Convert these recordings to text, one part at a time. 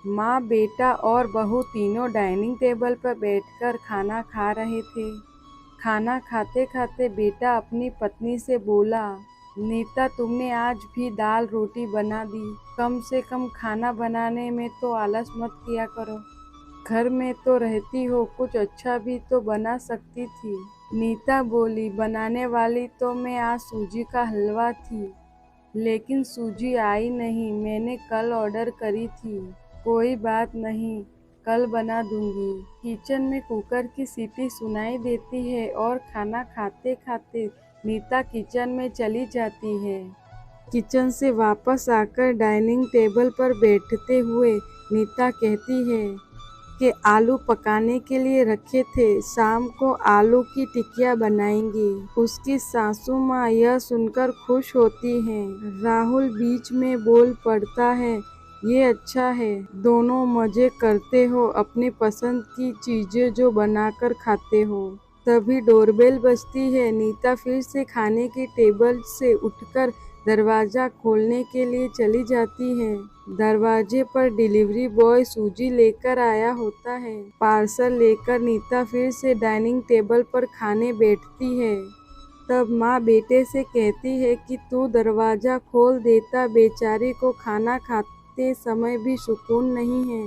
माँ, बेटा और बहू तीनों डाइनिंग टेबल पर बैठकर खाना खा रहे थे। खाना खाते खाते बेटा अपनी पत्नी से बोला, नीता, तुमने आज भी दाल रोटी बना दी। कम से कम खाना बनाने में तो आलस मत किया करो। घर में तो रहती हो, कुछ अच्छा भी तो बना सकती थी। नीता बोली, बनाने वाली तो मैं आज सूजी का हलवा थी, लेकिन सूजी आई नहीं। मैंने कल ऑर्डर करी थी। कोई बात नहीं, कल बना दूंगी। किचन में कुकर की सीटी सुनाई देती है और खाना खाते खाते नीता किचन में चली जाती है। किचन से वापस आकर डाइनिंग टेबल पर बैठते हुए नीता कहती है कि आलू पकाने के लिए रखे थे, शाम को आलू की टिकिया बनाएंगी। उसकी सासू माँ यह सुनकर खुश होती हैं। राहुल बीच में बोल पड़ता है, ये अच्छा है, दोनों मजे करते हो, अपने पसंद की चीजें जो बनाकर खाते हो। तभी डोरबेल बजती है। नीता फिर से खाने की टेबल से उठकर दरवाजा खोलने के लिए चली जाती है। दरवाजे पर डिलीवरी बॉय सूजी लेकर आया होता है। पार्सल लेकर नीता फिर से डाइनिंग टेबल पर खाने बैठती है। तब माँ बेटे से कहती है कि तू दरवाजा खोल देता, बेचारी को खाना खाते समय भी सुकून नहीं है।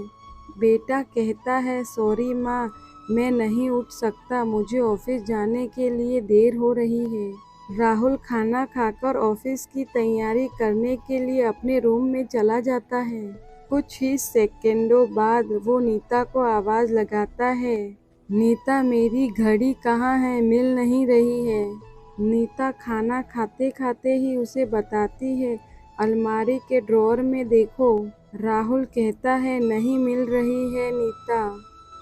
बेटा कहता है, सॉरी माँ, मैं नहीं उठ सकता, मुझे ऑफिस जाने के लिए देर हो रही है। राहुल खाना खाकर ऑफिस की तैयारी करने के लिए अपने रूम में चला जाता है। कुछ ही सेकंडों बाद वो नीता को आवाज लगाता है, नीता, मेरी घड़ी कहाँ है, मिल नहीं रही है। नीता खाना खाते खाते ही उसे बताती है, अलमारी के ड्रॉअर में देखो। राहुल कहता है, नहीं मिल रही है नीता।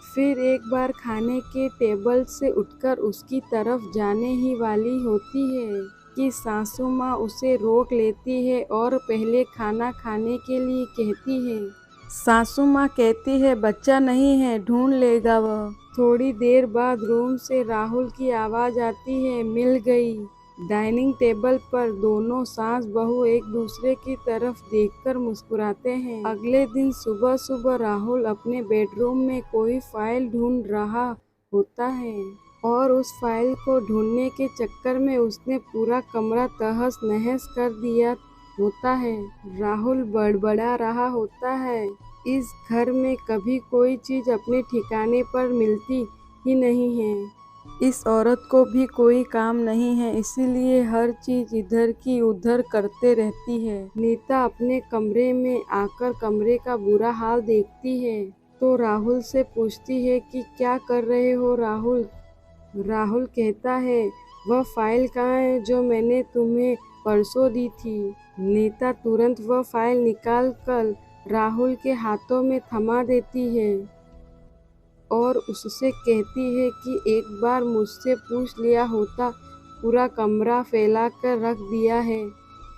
फिर एक बार खाने के टेबल से उठकर उसकी तरफ जाने ही वाली होती है कि सासू माँ उसे रोक लेती है और पहले खाना खाने के लिए कहती है। सासू माँ कहती है, बच्चा नहीं है, ढूंढ लेगा वह। थोड़ी देर बाद रूम से राहुल की आवाज आती है, मिल गई। डाइनिंग टेबल पर दोनों सास बहू एक दूसरे की तरफ देखकर मुस्कुराते हैं। अगले दिन सुबह सुबह राहुल अपने बेडरूम में कोई फाइल ढूंढ रहा होता है और उस फाइल को ढूंढने के चक्कर में उसने पूरा कमरा तहस नहस कर दिया होता है। राहुल बड़बड़ा रहा होता है, इस घर में कभी कोई चीज अपने ठिकाने पर मिलती ही नहीं है। इस औरत को भी कोई काम नहीं है, इसीलिए हर चीज इधर की उधर करते रहती है। नीता अपने कमरे में आकर कमरे का बुरा हाल देखती है तो राहुल से पूछती है कि क्या कर रहे हो राहुल। राहुल कहता है, वह फाइल कहाँ है जो मैंने तुम्हें परसों दी थी। नीता तुरंत वह फाइल निकाल कर राहुल के हाथों में थमा देती है और उससे कहती है कि एक बार मुझसे पूछ लिया होता, पूरा कमरा फैला कर रख दिया है।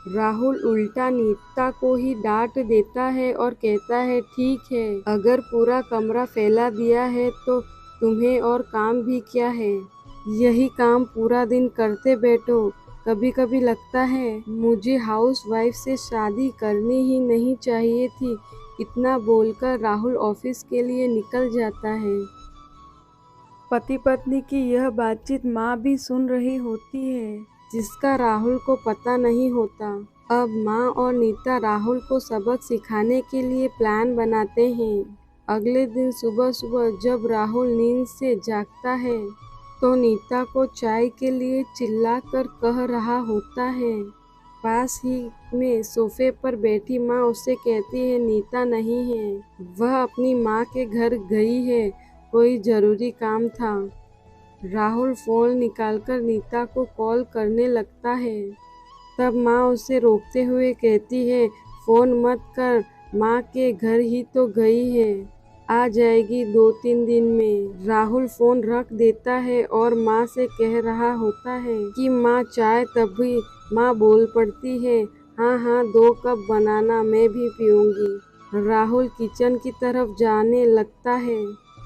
राहुल उल्टा नीता को ही डांट देता है और कहता है, ठीक है, अगर पूरा कमरा फैला दिया है तो तुम्हें और काम भी क्या है, यही काम पूरा दिन करते बैठो। कभी कभी लगता है मुझे हाउसवाइफ से शादी करनी ही नहीं चाहिए थी। इतना बोलकर राहुल ऑफिस के लिए निकल जाता है। पति पत्नी की यह बातचीत माँ भी सुन रही होती है, जिसका राहुल को पता नहीं होता। अब माँ और नीता राहुल को सबक सिखाने के लिए प्लान बनाते हैं। अगले दिन सुबह सुबह जब राहुल नींद से जागता है तो नीता को चाय के लिए चिल्लाकर कह रहा होता है। पास ही में सोफे पर बैठी माँ उससे कहती है, नीता नहीं है, वह अपनी माँ के घर गई है, कोई जरूरी काम था। राहुल फोन निकालकर नीता को कॉल करने लगता है। तब माँ उसे रोकते हुए कहती है, फोन मत कर, माँ के घर ही तो गई है, आ जाएगी 2-3 दिन में। राहुल फोन रख देता है और माँ से कह रहा होता है कि माँ चाय। तभी माँ बोल पड़ती है, हाँ हाँ, 2 कप बनाना, मैं भी पीऊँगी। राहुल किचन की तरफ जाने लगता है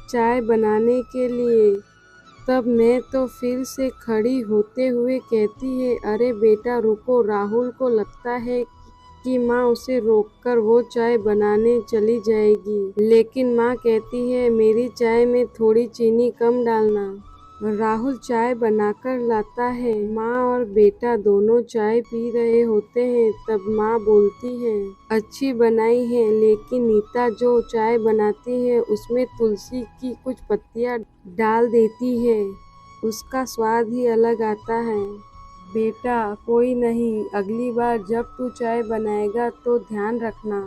चाय बनाने के लिए। तब मैं तो फिर से खड़ी होते हुए कहती है, अरे बेटा रुको। राहुल को लगता है कि माँ उसे रोककर वो चाय बनाने चली जाएगी, लेकिन माँ कहती है मेरी चाय में थोड़ी चीनी कम डालना। राहुल चाय बनाकर लाता है। माँ और बेटा दोनों चाय पी रहे होते हैं। तब माँ बोलती है, अच्छी बनाई है, लेकिन नीता जो चाय बनाती है उसमें तुलसी की कुछ पत्तियाँ डाल देती है, उसका स्वाद ही अलग आता है। बेटा कोई नहीं, अगली बार जब तू चाय बनाएगा तो ध्यान रखना।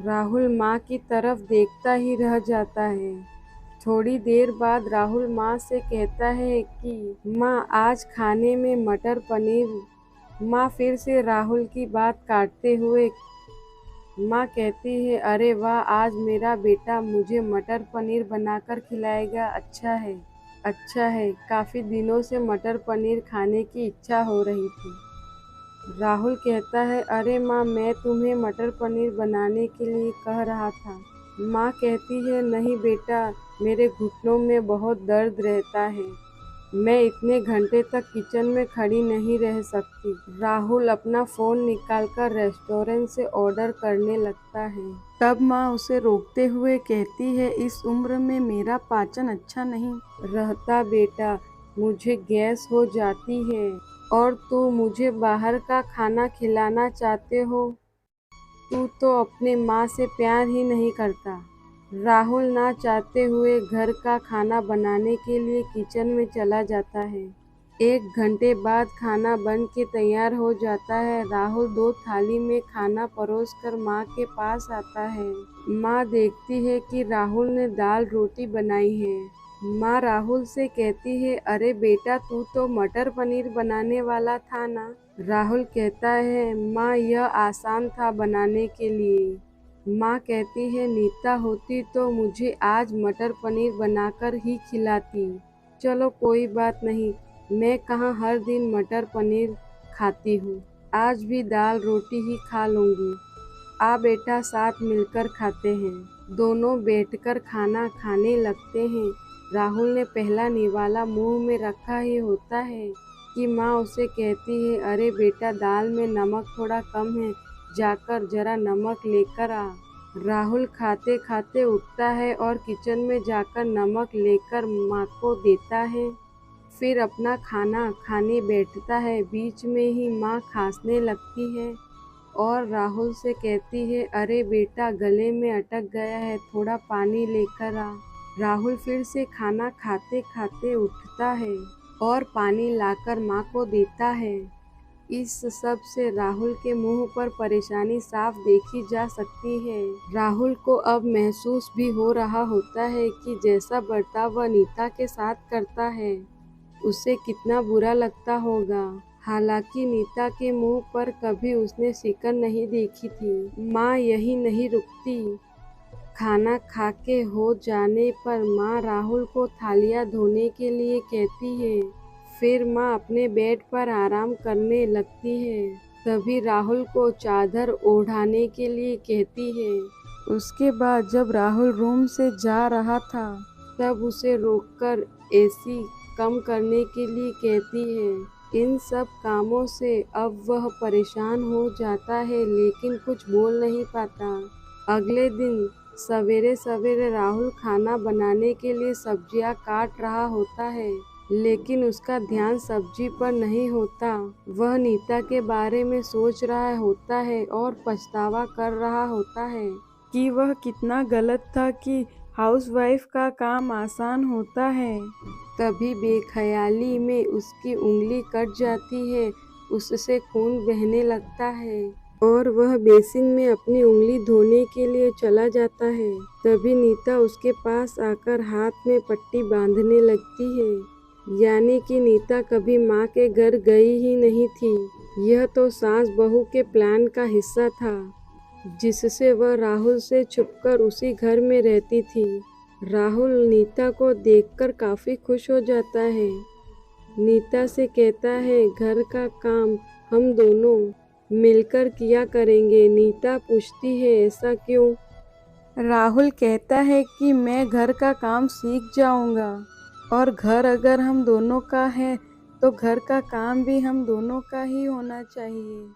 राहुल माँ की तरफ देखता ही रह जाता है। थोड़ी देर बाद राहुल माँ से कहता है कि माँ आज खाने में मटर पनीर। माँ फिर से राहुल की बात काटते हुए माँ कहती है, अरे वाह, आज मेरा बेटा मुझे मटर पनीर बनाकर खिलाएगा। अच्छा है, काफ़ी दिनों से मटर पनीर खाने की इच्छा हो रही थी। राहुल कहता है, अरे माँ, मैं तुम्हें मटर पनीर बनाने के लिए कह रहा था। माँ कहती है, नहीं बेटा, मेरे घुटनों में बहुत दर्द रहता है, मैं इतने घंटे तक किचन में खड़ी नहीं रह सकती। राहुल अपना फ़ोन निकालकर रेस्टोरेंट से ऑर्डर करने लगता है। तब माँ उसे रोकते हुए कहती है, इस उम्र में मेरा पाचन अच्छा नहीं रहता बेटा, मुझे गैस हो जाती है, और तू मुझे बाहर का खाना खिलाना चाहते हो? तू तो अपने माँ से प्यार ही नहीं करता। राहुल ना चाहते हुए घर का खाना बनाने के लिए किचन में चला जाता है। 1 घंटे बाद खाना बन के तैयार हो जाता है। राहुल 2 थाली में खाना परोसकर माँ के पास आता है। माँ देखती है कि राहुल ने दाल रोटी बनाई है। माँ राहुल से कहती है, अरे बेटा, तू तो मटर पनीर बनाने वाला था ना? राहुल कहता है, माँ यह आसान था बनाने के लिए। माँ कहती है, नीता होती तो मुझे आज मटर पनीर बनाकर ही खिलाती। चलो कोई बात नहीं, मैं कहाँ हर दिन मटर पनीर खाती हूँ, आज भी दाल रोटी ही खा लूँगी। आ बेटा, साथ मिलकर खाते हैं। दोनों बैठकर खाना खाने लगते हैं। राहुल ने पहला निवाला मुंह में रखा ही होता है कि माँ उसे कहती है, अरे बेटा, दाल में नमक थोड़ा कम है, जाकर जरा नमक लेकर आ। राहुल खाते खाते उठता है और किचन में जाकर नमक लेकर माँ को देता है। फिर अपना खाना खाने बैठता है। बीच में ही माँ खांसने लगती है और राहुल से कहती है, अरे बेटा, गले में अटक गया है, थोड़ा पानी लेकर आ। राहुल फिर से खाना खाते खाते उठता है और पानी लाकर माँ को देता है। इस सब से राहुल के मुंह पर परेशानी साफ देखी जा सकती है। राहुल को अब महसूस भी हो रहा होता है कि जैसा बर्ताव वह नीता के साथ करता है, उसे कितना बुरा लगता होगा। हालांकि नीता के मुंह पर कभी उसने सिकन नहीं देखी थी। माँ यही नहीं रुकती। खाना खा के हो जाने पर माँ राहुल को थालियाँ धोने के लिए कहती है। फिर माँ अपने बेड पर आराम करने लगती है। तभी राहुल को चादर ओढ़ाने के लिए कहती है। उसके बाद जब राहुल रूम से जा रहा था, तब उसे रोककर एसी कम करने के लिए कहती है। इन सब कामों से अब वह परेशान हो जाता है, लेकिन कुछ बोल नहीं पाता। अगले दिन सवेरे सवेरे राहुल खाना बनाने के लिए सब्जियां काट रहा होता है, लेकिन उसका ध्यान सब्जी पर नहीं होता। वह नीता के बारे में सोच रहा होता है और पछतावा कर रहा होता है कि वह कितना गलत था कि हाउसवाइफ का काम आसान होता है। तभी बेख्याली में उसकी उंगली कट जाती है, उससे खून बहने लगता है और वह बेसिन में अपनी उंगली धोने के लिए चला जाता है। तभी नीता उसके पास आकर हाथ में पट्टी बांधने लगती है। यानी कि नीता कभी माँ के घर गई ही नहीं थी। यह तो सास बहू के प्लान का हिस्सा था, जिससे वह राहुल से छुपकर उसी घर में रहती थी। राहुल नीता को देखकर काफ़ी खुश हो जाता है। नीता से कहता है, घर का काम हम दोनों मिलकर किया करेंगे। नीता पूछती है, ऐसा क्यों? राहुल कहता है कि मैं घर का काम सीख जाऊंगा, और घर अगर हम दोनों का है तो घर का काम भी हम दोनों का ही होना चाहिए।